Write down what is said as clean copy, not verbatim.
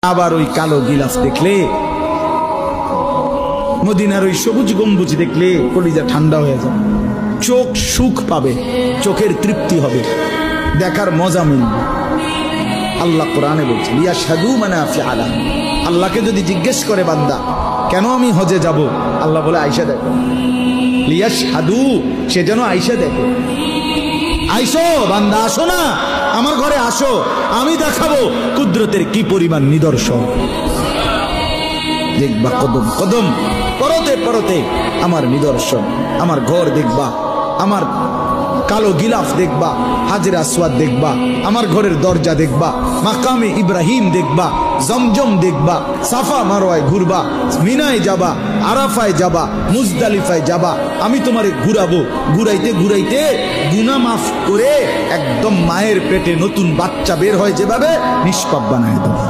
আবার ওই কালো গিলাফ দেখলে, মদিনার ওই সবুজ গম্বুজ দেখলে কলিজা ঠান্ডা হয়ে যাবে, চোখ সুখ পাবে, চোখের তৃপ্তি হবে, দেখার মজা মিলবে। আল্লাহ কোরআনে বলছে লিয়াশহাদু মানাফিআ লাহুম। আল্লাহকে যদি জিজ্ঞেস করে বান্দা কেন আমি হজে যাব, আল্লাহ বলে আয়েশা দেখো, লিয়াশহাদু, সে যেন আয়েশা দেখে। আইসো বান্দা, আসো না আমার ঘরে, আসো, আমি দেখাবো কুদরতের কি পরিমাণ নিদর্শন। দেখবা কদম কদম পরতে পরতে আমার নিদর্শন, আমার ঘর দেখবা, আমার কালো গিলাফ দেখবা, হাজরে আসওয়াদ দেখবা, আমার ঘরের দরজা দেখবা, মাকামে ইব্রাহিম দেখবা, জমজম দেখবা, সাফা মারওয়ায় ঘুরবা, মিনায় যাবা, আরাফায় যাবা, মুজদালিফায় যাবা, আমি তোমারে ঘুরাবো, ঘুরাইতে ঘুরাইতে গুনাহ মাফ করে একদম মায়ের পেটে নতুন বাচ্চা বের হয় যেভাবে, নিষ্পাপ বানায় দেবো।